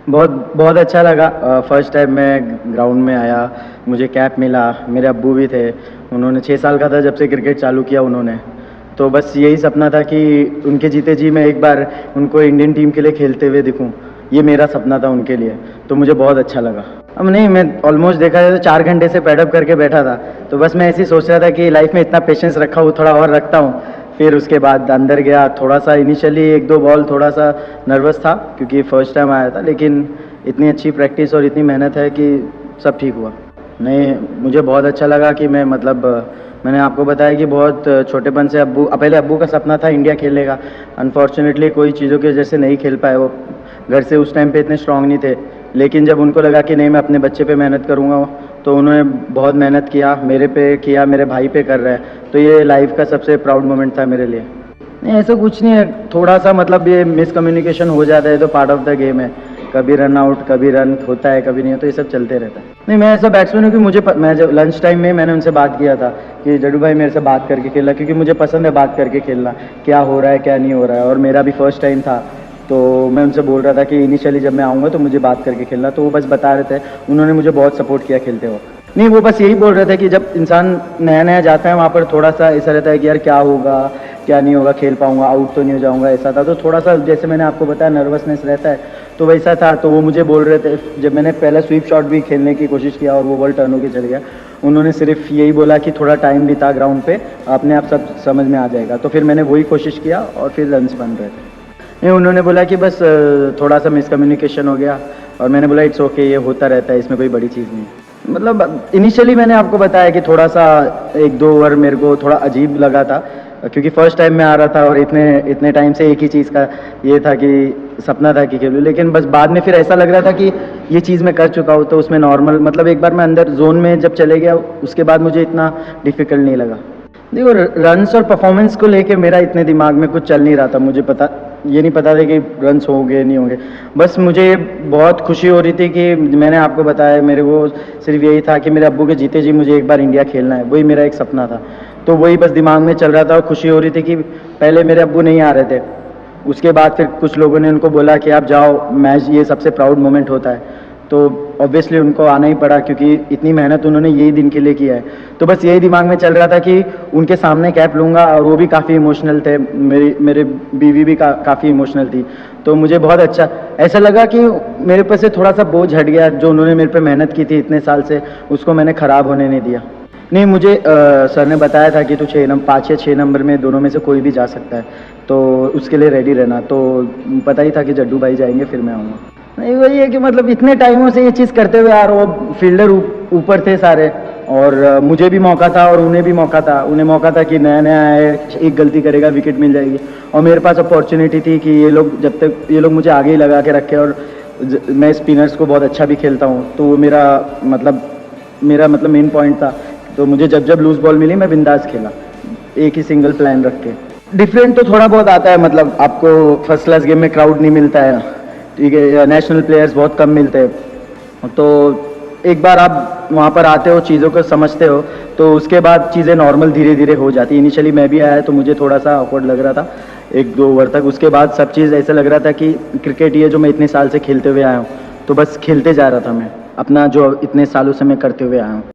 बहुत बहुत अच्छा लगा। फर्स्ट टाइम मैं ग्राउंड में आया, मुझे कैप मिला, मेरे अब्बू भी थे, उन्होंने 6 साल का था जब से क्रिकेट चालू किया उन्होंने। तो बस यही सपना था कि उनके जीते जी मैं एक बार उनको इंडियन टीम के लिए खेलते हुए दिखूं, ये मेरा सपना था उनके लिए, तो मुझे बहुत अच्छा लगा। अब नहीं, मैं ऑलमोस्ट देखा जाए तो 4 घंटे से पैडअप करके बैठा था, तो बस मैं ऐसे ही सोच रहा था कि लाइफ में इतना पेशेंस रखा हूँ, थोड़ा और रखता हूँ। फिर उसके बाद अंदर गया, थोड़ा सा इनिशियली 1-2 बॉल थोड़ा सा नर्वस था क्योंकि फर्स्ट टाइम आया था, लेकिन इतनी अच्छी प्रैक्टिस और इतनी मेहनत है कि सब ठीक हुआ। नहीं, मुझे बहुत अच्छा लगा कि मैं मतलब मैंने आपको बताया कि बहुत छोटेपन से पहले अब्बू का सपना था इंडिया खेलने का। अनफॉर्चुनेटली कोई चीज़ों की वजह से नहीं खेल पाए, वो घर से उस टाइम पे इतने स्ट्रांग नहीं थे। लेकिन जब उनको लगा कि नहीं, मैं अपने बच्चे पे मेहनत करूँगा, तो उन्होंने बहुत मेहनत किया, मेरे पे किया, मेरे भाई पे कर रहे हैं। तो ये लाइफ का सबसे प्राउड मोमेंट था मेरे लिए। नहीं, ऐसा कुछ नहीं है, थोड़ा सा मतलब ये मिसकम्युनिकेशन हो जाता है, तो पार्ट ऑफ द गेम है। कभी रन आउट, कभी रन होता है, कभी नहीं होता, ये सब चलते रहता है। नहीं, मैं ऐसा बैट्समैन हूँ कि मैं जब लंच टाइम में मैंने उनसे बात किया था कि जड्डू भाई मेरे से बात करके खेलना, क्योंकि मुझे पसंद है बात करके खेलना, क्या हो रहा है क्या नहीं हो रहा है। और मेरा भी फर्स्ट टाइम था, तो मैं उनसे बोल रहा था कि इनिशियली जब मैं आऊँगा तो मुझे बात करके खेलना, तो वो बस बता रहे थे। उन्होंने मुझे बहुत सपोर्ट किया खेलते वक्त। नहीं, वो बस यही बोल रहे थे कि जब इंसान नया नया जाता है वहाँ पर थोड़ा सा ऐसा रहता है कि यार क्या होगा क्या नहीं होगा, खेल पाऊंगा, आउट तो नहीं हो जाऊंगा, ऐसा था। तो थोड़ा सा जैसे मैंने आपको बताया नर्वसनेस रहता है, तो वैसा था। तो वो मुझे बोल रहे थे, जब मैंने पहला स्वीप शॉट भी खेलने की कोशिश किया और वो बॉल टर्न होकर चल गया, उन्होंने सिर्फ यही बोला कि थोड़ा टाइम बिता ग्राउंड पे, अपने आप सब समझ में आ जाएगा। तो फिर मैंने वही कोशिश किया और फिर रन्स बन रहे थे। नहीं, उन्होंने बोला कि बस थोड़ा सा मिसकम्युनिकेशन हो गया, और मैंने बोला इट्स ओके, ये होता रहता है, इसमें कोई बड़ी चीज़ नहीं है। मतलब इनिशियली मैंने आपको बताया कि थोड़ा सा 1-2 ओवर मेरे को थोड़ा अजीब लगा था, क्योंकि फर्स्ट टाइम मैं आ रहा था और इतने इतने टाइम से एक ही चीज़ का ये था कि सपना था कि खेलूँ। लेकिन बस बाद में फिर ऐसा लग रहा था कि ये चीज़ मैं कर चुका हूँ, तो उसमें नॉर्मल मतलब एक बार मैं अंदर जोन में जब चले गया, उसके बाद मुझे इतना डिफ़िकल्ट नहीं लगा। देखो, रन्स और परफॉर्मेंस को लेके मेरा इतने दिमाग में कुछ चल नहीं रहा था। मुझे ये नहीं पता था कि रन्स होंगे नहीं होंगे। बस मुझे बहुत खुशी हो रही थी कि मैंने आपको बताया, मेरे को सिर्फ यही था कि मेरे अब्बू के जीते जी मुझे एक बार इंडिया खेलना है, वही मेरा एक सपना था। तो वही बस दिमाग में चल रहा था, और खुशी हो रही थी कि पहले मेरे अब्बू नहीं आ रहे थे, उसके बाद फिर कुछ लोगों ने उनको बोला कि आप जाओ मैच, ये सबसे प्राउड मोमेंट होता है। तो ऑब्वियसली उनको आना ही पड़ा, क्योंकि इतनी मेहनत उन्होंने यही दिन के लिए किया है। तो बस यही दिमाग में चल रहा था कि उनके सामने कैप लूँगा, और वो भी काफ़ी इमोशनल थे, मेरे बीवी भी काफ़ी इमोशनल थी। तो मुझे बहुत अच्छा ऐसा लगा कि मेरे पे से थोड़ा सा बोझ हट गया, जो उन्होंने मेरे पे मेहनत की थी इतने साल से, उसको मैंने ख़राब होने नहीं दिया। नहीं, मुझे सर ने बताया था कि तू 5 या 6 नंबर में दोनों में से कोई भी जा सकता है, तो उसके लिए रेडी रहना। तो पता ही था कि जड्डू भाई जाएंगे, फिर मैं आऊँगा। नहीं, वही है कि मतलब इतने टाइमों से ये चीज़ करते हुए आ रहा हूँ, फील्डर ऊपर थे सारे, और मुझे भी मौका था और उन्हें भी मौका था। उन्हें मौका था कि नया नया है, एक गलती करेगा विकेट मिल जाएगी, और मेरे पास अपॉर्चुनिटी थी कि ये लोग जब तक ये लोग मुझे आगे ही लगा के रखे, और मैं स्पिनर्स को बहुत अच्छा भी खेलता हूँ, तो वो मेरा मतलब मेन पॉइंट था। तो मुझे जब जब लूज बॉल मिली मैं बिंदास खेला, एक ही सिंगल प्लान रख के। डिफरेंट तो थोड़ा बहुत आता है, मतलब आपको फर्स्ट क्लास गेम में क्राउड नहीं मिलता है, ठीक है, नेशनल प्लेयर्स बहुत कम मिलते हैं। तो एक बार आप वहाँ पर आते हो, चीज़ों को समझते हो, तो उसके बाद चीज़ें नॉर्मल धीरे धीरे हो जाती है। इनिशियली मैं भी आया तो मुझे थोड़ा सा ऑकवर्ड लग रहा था 1-2 ओवर तक, उसके बाद सब चीज़ ऐसा लग रहा था कि क्रिकेट ये जो मैं इतने साल से खेलते हुए आया हूँ, तो बस खेलते जा रहा था मैं, अपना जो इतने सालों से मैं करते हुए आया हूँ।